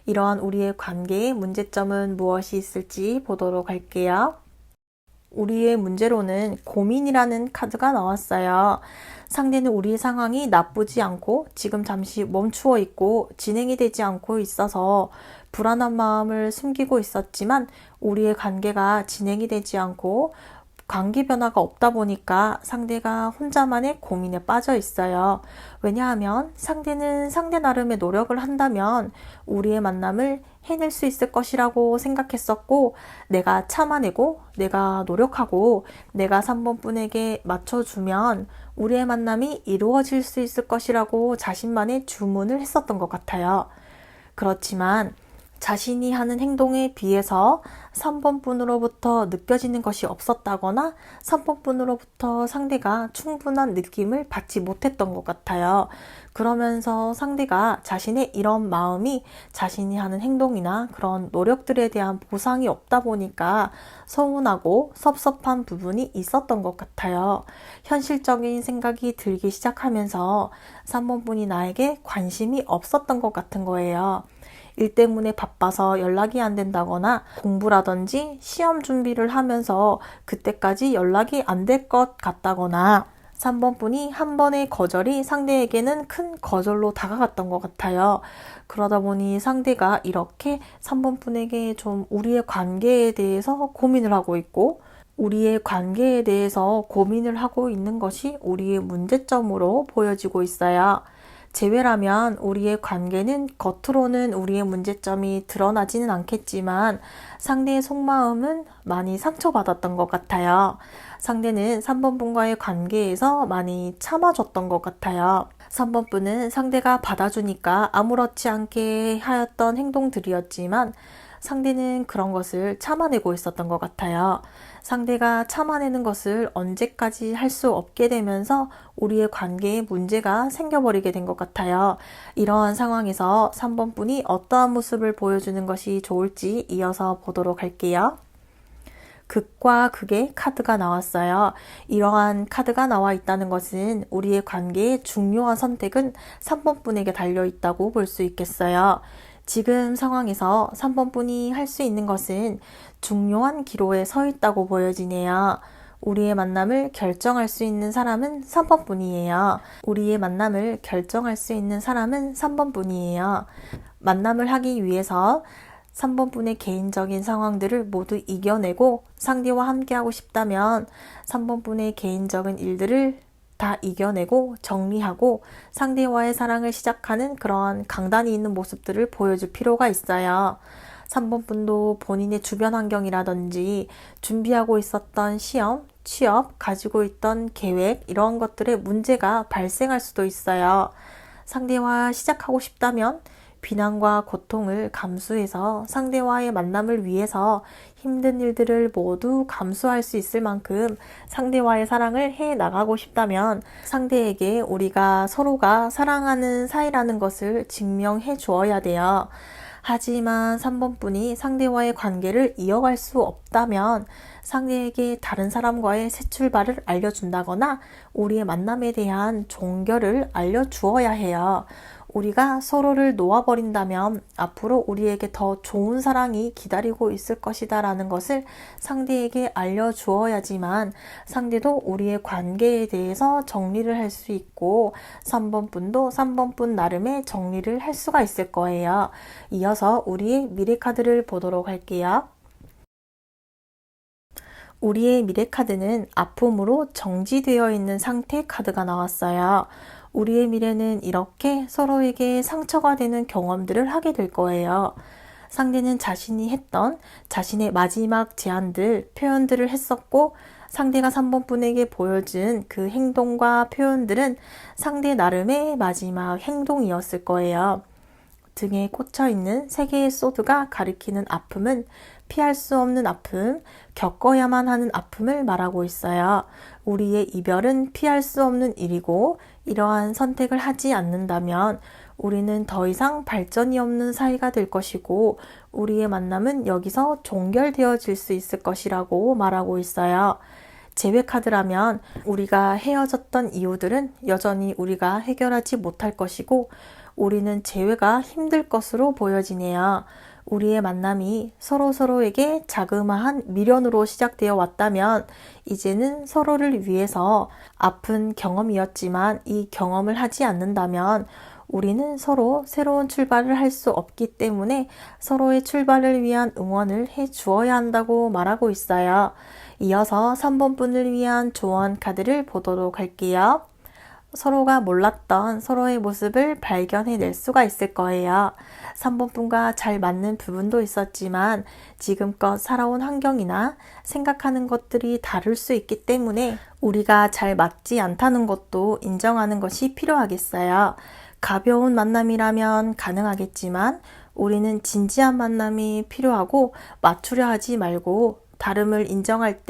이러한 우리의 관계의 문제점은 무엇이 있을지 보도록 할게요. 우리의 문제로는 고민이라는 카드가 나왔어요. 상대는 우리의 상황이 나쁘지 않고 지금 잠시 멈추어 있고 진행이 되지 않고 있어서 불안한 마음을 숨기고 있었지만 우리의 관계가 진행이 되지 않고 관계 변화가 없다 보니까 상대가 혼자만의 고민에 빠져 있어요. 왜냐하면 상대는 상대 나름의 노력을 한다면 우리의 만남을 해낼 수 있을 것이라고 생각했었고 내가 참아내고 내가 노력하고 내가 3번 분에게 맞춰주면 우리의 만남이 이루어질 수 있을 것이라고 자신만의 주문을 했었던 것 같아요. 그렇지만 자신이 하는 행동에 비해서 3번 분으로부터 느껴지는 것이 없었다거나 3번 분으로부터 상대가 충분한 느낌을 받지 못했던 것 같아요. 그러면서 상대가 자신의 이런 마음이 자신이 하는 행동이나 그런 노력들에 대한 보상이 없다 보니까 서운하고 섭섭한 부분이 있었던 것 같아요. 현실적인 생각이 들기 시작하면서 3번 분이 나에게 관심이 없었던 것 같은 거예요. 일 때문에 바빠서 연락이 안 된다거나 공부라든지 시험 준비를 하면서 그때까지 연락이 안 될 것 같다거나 3번 분이 한 번의 거절이 상대에게는 큰 거절로 다가갔던 것 같아요. 그러다 보니 상대가 이렇게 3번 분에게 좀 우리의 관계에 대해서 고민을 하고 있고 우리의 관계에 대해서 고민을 하고 있는 것이 우리의 문제점으로 보여지고 있어요. 제외라면 우리의 관계는 겉으로는 우리의 문제점이 드러나지는 않겠지만 상대의 속마음은 많이 상처받았던 것 같아요. 상대는 3번 분과의 관계에서 많이 참아줬던 것 같아요. 3번 분은 상대가 받아주니까 아무렇지 않게 하였던 행동들이었지만 상대는 그런 것을 참아내고 있었던 것 같아요. 상대가 참아내는 것을 언제까지 할 수 없게 되면서 우리의 관계에 문제가 생겨버리게 된 것 같아요. 이러한 상황에서 3번 분이 어떠한 모습을 보여주는 것이 좋을지 이어서 보도록 할게요. 극과 극의 카드가 나왔어요. 이러한 카드가 나와 있다는 것은 우리의 관계의 중요한 선택은 3번 분에게 달려 있다고 볼 수 있겠어요. 지금 상황에서 3번 분이 할 수 있는 것은 중요한 기로에 서 있다고 보여지네요. 우리의 만남을 결정할 수 있는 사람은 3번 분이에요. 우리의 만남을 결정할 수 있는 사람은 3번 분이에요. 만남을 하기 위해서 3번 분의 개인적인 상황들을 모두 이겨내고 상대와 함께하고 싶다면 3번 분의 개인적인 일들을 다 이겨내고 정리하고 상대와의 사랑을 시작하는 그런 강단이 있는 모습들을 보여줄 필요가 있어요. 3번 분도 본인의 주변 환경이라든지 준비하고 있었던 시험, 취업, 가지고 있던 계획 이런 것들에 문제가 발생할 수도 있어요. 상대와 시작하고 싶다면 비난과 고통을 감수해서 상대와의 만남을 위해서 힘든 일들을 모두 감수할 수 있을 만큼 상대와의 사랑을 해 나가고 싶다면 상대에게 우리가 서로가 사랑하는 사이라는 것을 증명해 주어야 돼요. 하지만 3번 분이 상대와의 관계를 이어갈 수 없다면 상대에게 다른 사람과의 새 출발을 알려준다거나 우리의 만남에 대한 종결을 알려주어야 해요. 우리가 서로를 놓아버린다면 앞으로 우리에게 더 좋은 사랑이 기다리고 있을 것이다 라는 것을 상대에게 알려주어야지만 상대도 우리의 관계에 대해서 정리를 할 수 있고 3번 분도 3번 분 나름의 정리를 할 수가 있을 거예요. 이어서 우리의 미래 카드를 보도록 할게요. 우리의 미래 카드는 아픔으로 정지되어 있는 상태 카드가 나왔어요. 우리의 미래는 이렇게 서로에게 상처가 되는 경험들을 하게 될 거예요. 상대는 자신이 했던 자신의 마지막 제안들, 표현들을 했었고 상대가 3번 분에게 보여준 그 행동과 표현들은 상대 나름의 마지막 행동이었을 거예요. 등에 꽂혀 있는 3개의 소드가 가리키는 아픔은 피할 수 없는 아픔, 겪어야만 하는 아픔을 말하고 있어요. 우리의 이별은 피할 수 없는 일이고 이러한 선택을 하지 않는다면 우리는 더 이상 발전이 없는 사이가 될 것이고 우리의 만남은 여기서 종결되어질 수 있을 것이라고 말하고 있어요. 재회 카드라면 우리가 헤어졌던 이유들은 여전히 우리가 해결하지 못할 것이고 우리는 재회가 힘들 것으로 보여지네요. 우리의 만남이 서로에게 자그마한 미련으로 시작되어 왔다면 이제는 서로를 위해서 아픈 경험이었지만 이 경험을 하지 않는다면 우리는 서로 새로운 출발을 할 수 없기 때문에 서로의 출발을 위한 응원을 해 주어야 한다고 말하고 있어요. 이어서 3번 분을 위한 조언 카드를 보도록 할게요. 서로가 몰랐던 서로의 모습을 발견해낼 수가 있을 거예요. 3번 분과 잘 맞는 부분도 있었지만 지금껏 살아온 환경이나 생각하는 것들이 다를 수 있기 때문에 우리가 잘 맞지 않다는 것도 인정하는 것이 필요하겠어요. 가벼운 만남이라면 가능하겠지만 우리는 진지한 만남이 필요하고 맞추려 하지 말고 다름을 인정할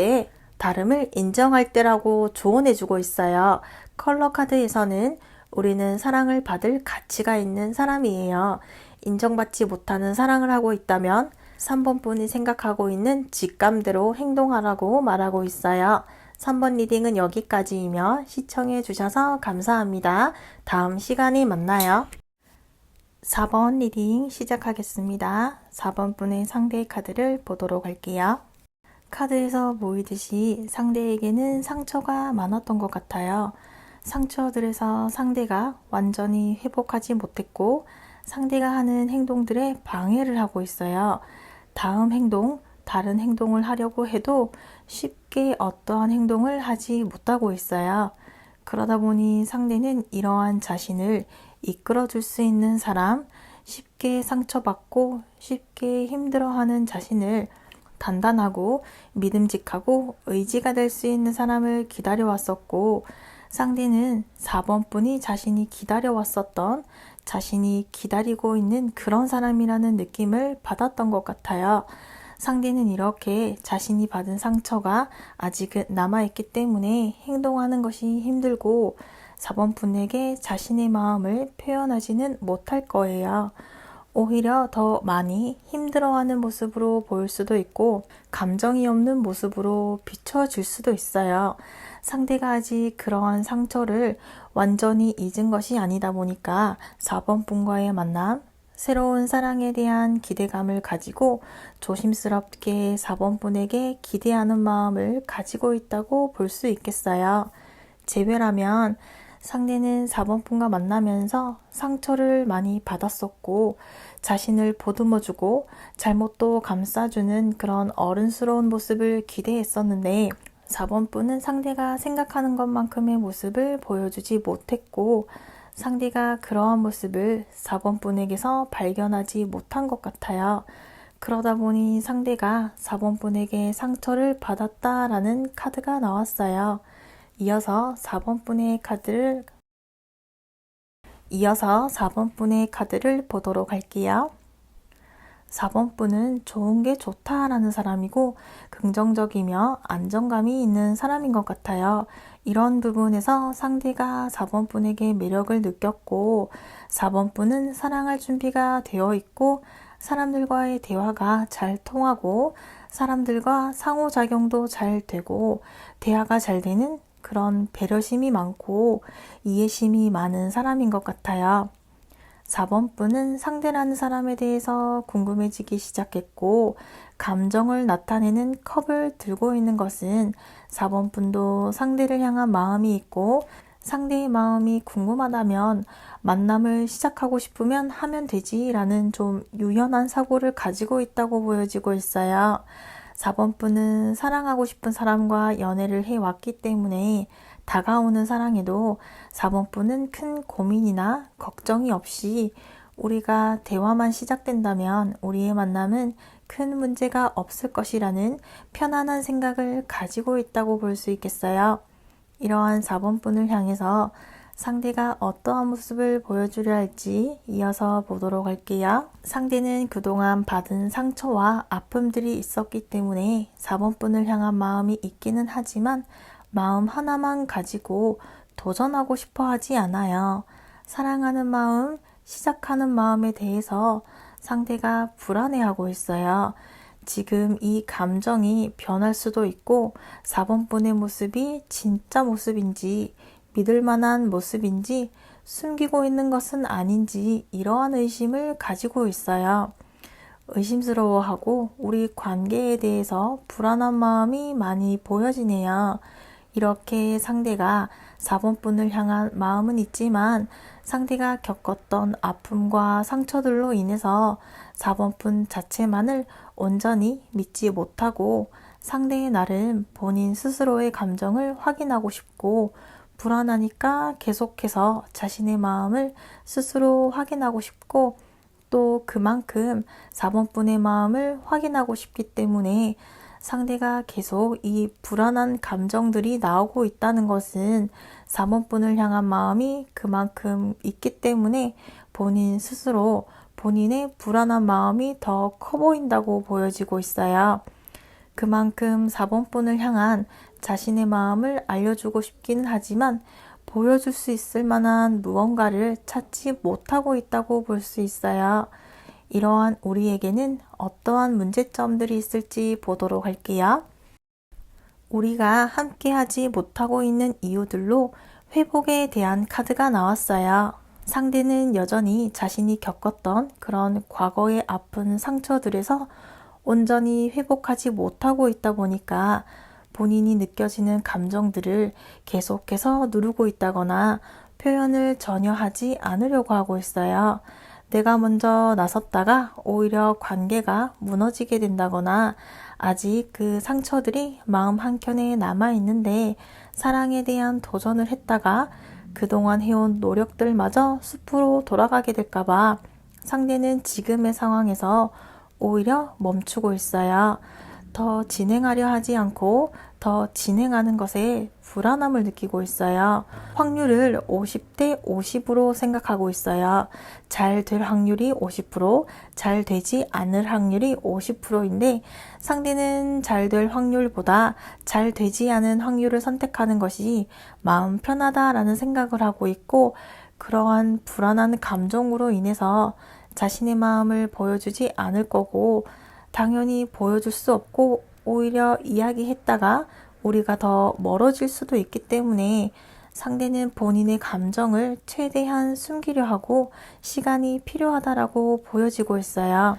때라고 조언해주고 있어요. 컬러 카드에서는 우리는 사랑을 받을 가치가 있는 사람이에요. 인정받지 못하는 사랑을 하고 있다면 3번 분이 생각하고 있는 직감대로 행동하라고 말하고 있어요. 3번 리딩은 여기까지이며 시청해 주셔서 감사합니다. 다음 시간에 만나요. 4번 리딩 시작하겠습니다. 4번 분의 상대의 카드를 보도록 할게요. 카드에서 보이듯이 상대에게는 상처가 많았던 것 같아요. 상처들에서 상대가 완전히 회복하지 못했고 상대가 하는 행동들에 방해를 하고 있어요. 다음 행동, 다른 행동을 하려고 해도 쉽게 어떠한 행동을 하지 못하고 있어요. 그러다 보니 상대는 이러한 자신을 이끌어줄 수 있는 사람, 쉽게 상처받고 쉽게 힘들어하는 자신을 단단하고 믿음직하고 의지가 될 수 있는 사람을 기다려왔었고 상대는 4번 분이 자신이 기다려왔었던 자신이 기다리고 있는 그런 사람이라는 느낌을 받았던 것 같아요. 상대는 이렇게 자신이 받은 상처가 아직은 남아있기 때문에 행동하는 것이 힘들고 4번 분에게 자신의 마음을 표현하지는 못할 거예요. 오히려 더 많이 힘들어하는 모습으로 보일 수도 있고 감정이 없는 모습으로 비춰질 수도 있어요. 상대가 아직 그러한 상처를 완전히 잊은 것이 아니다 보니까 4번 분과의 만남, 새로운 사랑에 대한 기대감을 가지고 조심스럽게 4번 분에게 기대하는 마음을 가지고 있다고 볼 수 있겠어요. 재회라면 상대는 4번 분과 만나면서 상처를 많이 받았었고 자신을 보듬어주고 잘못도 감싸주는 그런 어른스러운 모습을 기대했었는데 4번 분은 상대가 생각하는 것만큼의 모습을 보여주지 못했고 상대가 그러한 모습을 4번 분에게서 발견하지 못한 것 같아요. 그러다 보니 상대가 4번 분에게 상처를 받았다라는 카드가 나왔어요. 이어서 4번 분의 카드를 보도록 할게요. 4번 분은 좋은 게 좋다라는 사람이고 긍정적이며 안정감이 있는 사람인 것 같아요. 이런 부분에서 상대가 4번 분에게 매력을 느꼈고 4번 분은 사랑할 준비가 되어 있고 사람들과의 대화가 잘 통하고 사람들과 상호작용도 잘 되고 대화가 잘 되는 그런 배려심이 많고 이해심이 많은 사람인 것 같아요. 4번 분은 상대라는 사람에 대해서 궁금해지기 시작했고 감정을 나타내는 컵을 들고 있는 것은 4번 분도 상대를 향한 마음이 있고 상대의 마음이 궁금하다면 만남을 시작하고 싶으면 하면 되지 라는 좀 유연한 사고를 가지고 있다고 보여지고 있어요. 4번 분은 사랑하고 싶은 사람과 연애를 해왔기 때문에 다가오는 사랑에도 4번 분은 큰 고민이나 걱정이 없이 우리가 대화만 시작된다면 우리의 만남은 큰 문제가 없을 것이라는 편안한 생각을 가지고 있다고 볼 수 있겠어요. 이러한 4번 분을 향해서 상대가 어떠한 모습을 보여주려 할지 이어서 보도록 할게요. 상대는 그동안 받은 상처와 아픔들이 있었기 때문에 4번 분을 향한 마음이 있기는 하지만 마음 하나만 가지고 도전하고 싶어 하지 않아요. 사랑하는 마음, 시작하는 마음에 대해서 상대가 불안해하고 있어요. 지금 이 감정이 변할 수도 있고 4번 분의 모습이 진짜 모습인지 믿을 만한 모습인지 숨기고 있는 것은 아닌지 이러한 의심을 가지고 있어요. 의심스러워하고 우리 관계에 대해서 불안한 마음이 많이 보여지네요. 이렇게 상대가 4번 분을 향한 마음은 있지만 상대가 겪었던 아픔과 상처들로 인해서 4번 분 자체만을 온전히 믿지 못하고 상대의 나름 본인 스스로의 감정을 확인하고 싶고 불안하니까 계속해서 자신의 마음을 스스로 확인하고 싶고 또 그만큼 4번 분의 마음을 확인하고 싶기 때문에 상대가 계속 이 불안한 감정들이 나오고 있다는 것은 4번 분을 향한 마음이 그만큼 있기 때문에 본인 스스로 본인의 불안한 마음이 더 커 보인다고 보여지고 있어요. 그만큼 4번 분을 향한 자신의 마음을 알려주고 싶기는 하지만 보여줄 수 있을 만한 무언가를 찾지 못하고 있다고 볼 수 있어요. 이러한 우리에게는 어떠한 문제점들이 있을지 보도록 할게요. 우리가 함께하지 못하고 있는 이유들로 회복에 대한 카드가 나왔어요. 상대는 여전히 자신이 겪었던 그런 과거의 아픈 상처들에서 온전히 회복하지 못하고 있다 보니까 본인이 느껴지는 감정들을 계속해서 누르고 있다거나 표현을 전혀 하지 않으려고 하고 있어요. 내가 먼저 나섰다가 오히려 관계가 무너지게 된다거나 아직 그 상처들이 마음 한켠에 남아있는데 사랑에 대한 도전을 했다가 그동안 해온 노력들마저 숲으로 돌아가게 될까봐 상대는 지금의 상황에서 오히려 멈추고 있어요. 더 진행하려 하지 않고 더 진행하는 것에 불안함을 느끼고 있어요. 확률을 50대 50으로 생각하고 있어요. 잘 될 확률이 50%, 잘 되지 않을 확률이 50%인데 상대는 잘 될 확률보다 잘 되지 않은 확률을 선택하는 것이 마음 편하다라는 생각을 하고 있고 그러한 불안한 감정으로 인해서 자신의 마음을 보여주지 않을 거고 당연히 보여줄 수 없고 오히려 이야기했다가 우리가 더 멀어질 수도 있기 때문에 상대는 본인의 감정을 최대한 숨기려 하고 시간이 필요하다라고 보여지고 있어요.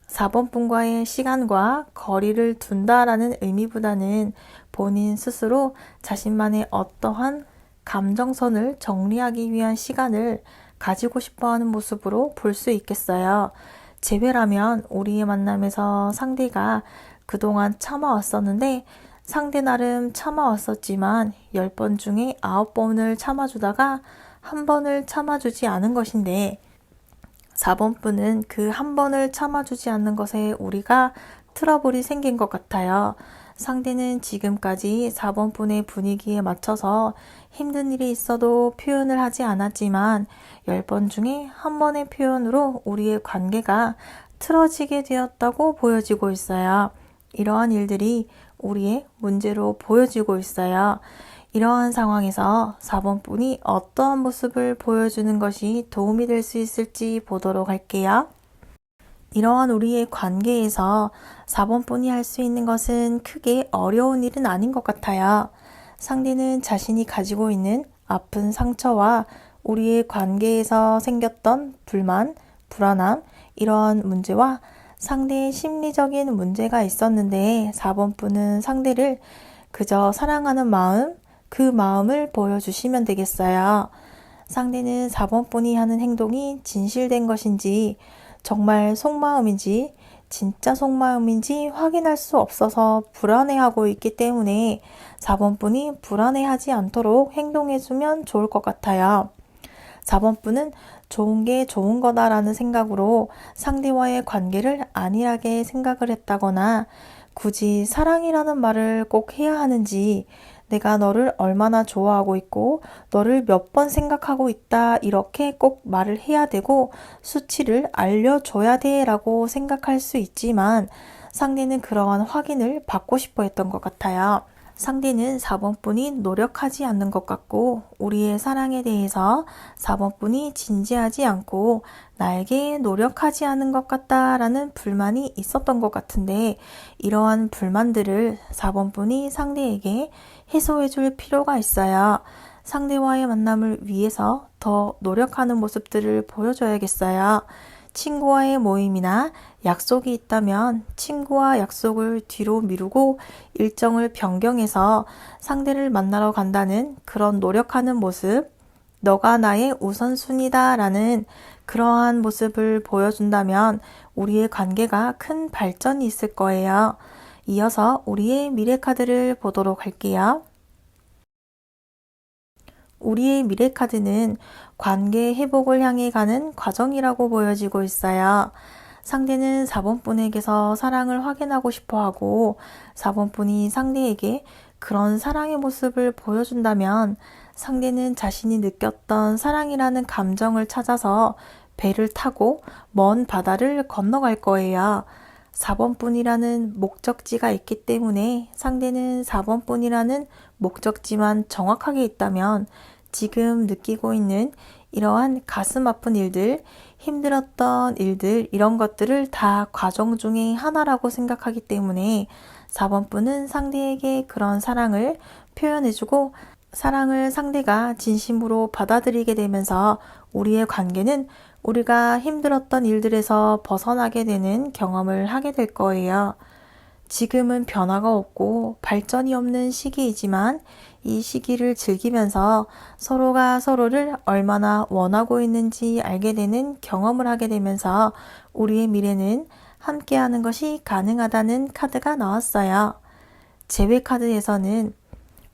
4번 분과의 시간과 거리를 둔다라는 의미보다는 본인 스스로 자신만의 어떠한 감정선을 정리하기 위한 시간을 가지고 싶어하는 모습으로 볼 수 있겠어요. 재회라면 우리의 만남에서 상대가 그동안 참아왔었는데 상대 나름 참아왔었지만 10번 중에 9번을 참아주다가 한 번을 참아주지 않은 것인데 4번 분은 그 한 번을 참아주지 않는 것에 우리가 트러블이 생긴 것 같아요. 상대는 지금까지 4번 분의 분위기에 맞춰서 힘든 일이 있어도 표현을 하지 않았지만 10번 중에 한 번의 표현으로 우리의 관계가 틀어지게 되었다고 보여지고 있어요. 이러한 일들이 우리의 문제로 보여지고 있어요. 이러한 상황에서 4번 분이 어떠한 모습을 보여주는 것이 도움이 될 수 있을지 보도록 할게요. 이러한 우리의 관계에서 4번 분이 할 수 있는 것은 크게 어려운 일은 아닌 것 같아요. 상대는 자신이 가지고 있는 아픈 상처와 우리의 관계에서 생겼던 불만, 불안함, 이러한 문제와 상대의 심리적인 문제가 있었는데 4번 분은 상대를 그저 사랑하는 마음, 그 마음을 보여주시면 되겠어요. 상대는 4번 분이 하는 행동이 진실된 것인지 정말 속마음인지 진짜 속마음인지 확인할 수 없어서 불안해하고 있기 때문에 4번 분이 불안해하지 않도록 행동해주면 좋을 것 같아요. 4번 분은 좋은 게 좋은 거다라는 생각으로 상대와의 관계를 안일하게 생각을 했다거나 굳이 사랑이라는 말을 꼭 해야 하는지 내가 너를 얼마나 좋아하고 있고 너를 몇 번 생각하고 있다 이렇게 꼭 말을 해야 되고 수치를 알려줘야 돼 라고 생각할 수 있지만 상대는 그러한 확인을 받고 싶어 했던 것 같아요. 상대는 4번뿐이 노력하지 않는 것 같고 우리의 사랑에 대해서 4번뿐이 진지하지 않고 나에게 노력하지 않은 것 같다라는 불만이 있었던 것 같은데 이러한 불만들을 4번뿐이 상대에게 해소해 줄 필요가 있어요. 상대와의 만남을 위해서 더 노력하는 모습들을 보여줘야겠어요. 친구와의 모임이나 약속이 있다면 친구와 약속을 뒤로 미루고 일정을 변경해서 상대를 만나러 간다는 그런 노력하는 모습, 너가 나의 우선순위다 라는 그러한 모습을 보여준다면 우리의 관계가 큰 발전이 있을 거예요. 이어서 우리의 미래 카드를 보도록 할게요. 우리의 미래 카드는 관계 회복을 향해 가는 과정이라고 보여지고 있어요. 상대는 4번분에게서 사랑을 확인하고 싶어 하고 4번분이 상대에게 그런 사랑의 모습을 보여준다면 상대는 자신이 느꼈던 사랑이라는 감정을 찾아서 배를 타고 먼 바다를 건너갈 거예요. 4번뿐이라는 목적지가 있기 때문에 상대는 4번뿐이라는 목적지만 정확하게 있다면 지금 느끼고 있는 이러한 가슴 아픈 일들, 힘들었던 일들, 이런 것들을 다 과정 중에 하나라고 생각하기 때문에 4번뿐은 상대에게 그런 사랑을 표현해주고 사랑을 상대가 진심으로 받아들이게 되면서 우리의 관계는 우리가 힘들었던 일들에서 벗어나게 되는 경험을 하게 될 거예요. 지금은 변화가 없고 발전이 없는 시기이지만 이 시기를 즐기면서 서로가 서로를 얼마나 원하고 있는지 알게 되는 경험을 하게 되면서 우리의 미래는 함께하는 것이 가능하다는 카드가 나왔어요. 재회 카드에서는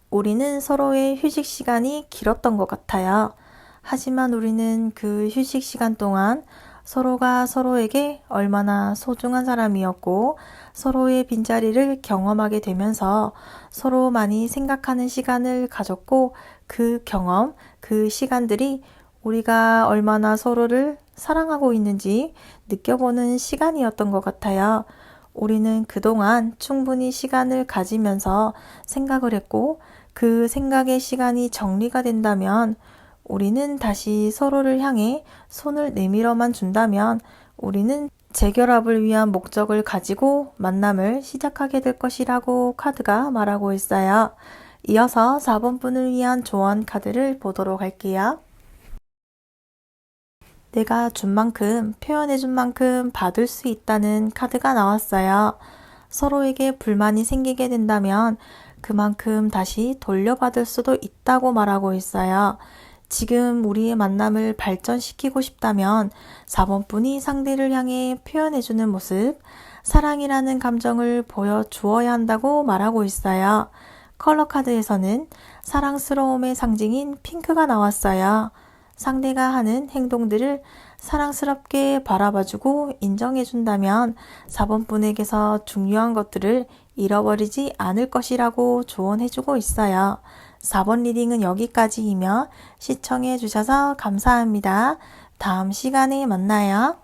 우리는 서로의 휴식 시간이 길었던 것 같아요. 하지만 우리는 그 휴식 시간 동안 서로가 서로에게 얼마나 소중한 사람이었고 서로의 빈자리를 경험하게 되면서 서로 많이 생각하는 시간을 가졌고 그 경험, 그 시간들이 우리가 얼마나 서로를 사랑하고 있는지 느껴보는 시간이었던 것 같아요. 우리는 그동안 충분히 시간을 가지면서 생각을 했고 그 생각의 시간이 정리가 된다면 우리는 다시 서로를 향해 손을 내밀어만 준다면 우리는 재결합을 위한 목적을 가지고 만남을 시작하게 될 것이라고 카드가 말하고 있어요. 이어서 4번분을 위한 조언 카드를 보도록 할게요. 내가 준 만큼, 표현해준 만큼 받을 수 있다는 카드가 나왔어요. 서로에게 불만이 생기게 된다면 그만큼 다시 돌려받을 수도 있다고 말하고 있어요. 지금 우리의 만남을 발전시키고 싶다면 4번뿐이 상대를 향해 표현해주는 모습, 사랑이라는 감정을 보여주어야 한다고 말하고 있어요. 컬러 카드에서는 사랑스러움의 상징인 핑크가 나왔어요. 상대가 하는 행동들을 사랑스럽게 바라봐주고 인정해준다면 4번분에게서 중요한 것들을 잃어버리지 않을 것이라고 조언해주고 있어요. 4번 리딩은 여기까지이며 시청해 주셔서 감사합니다. 다음 시간에 만나요.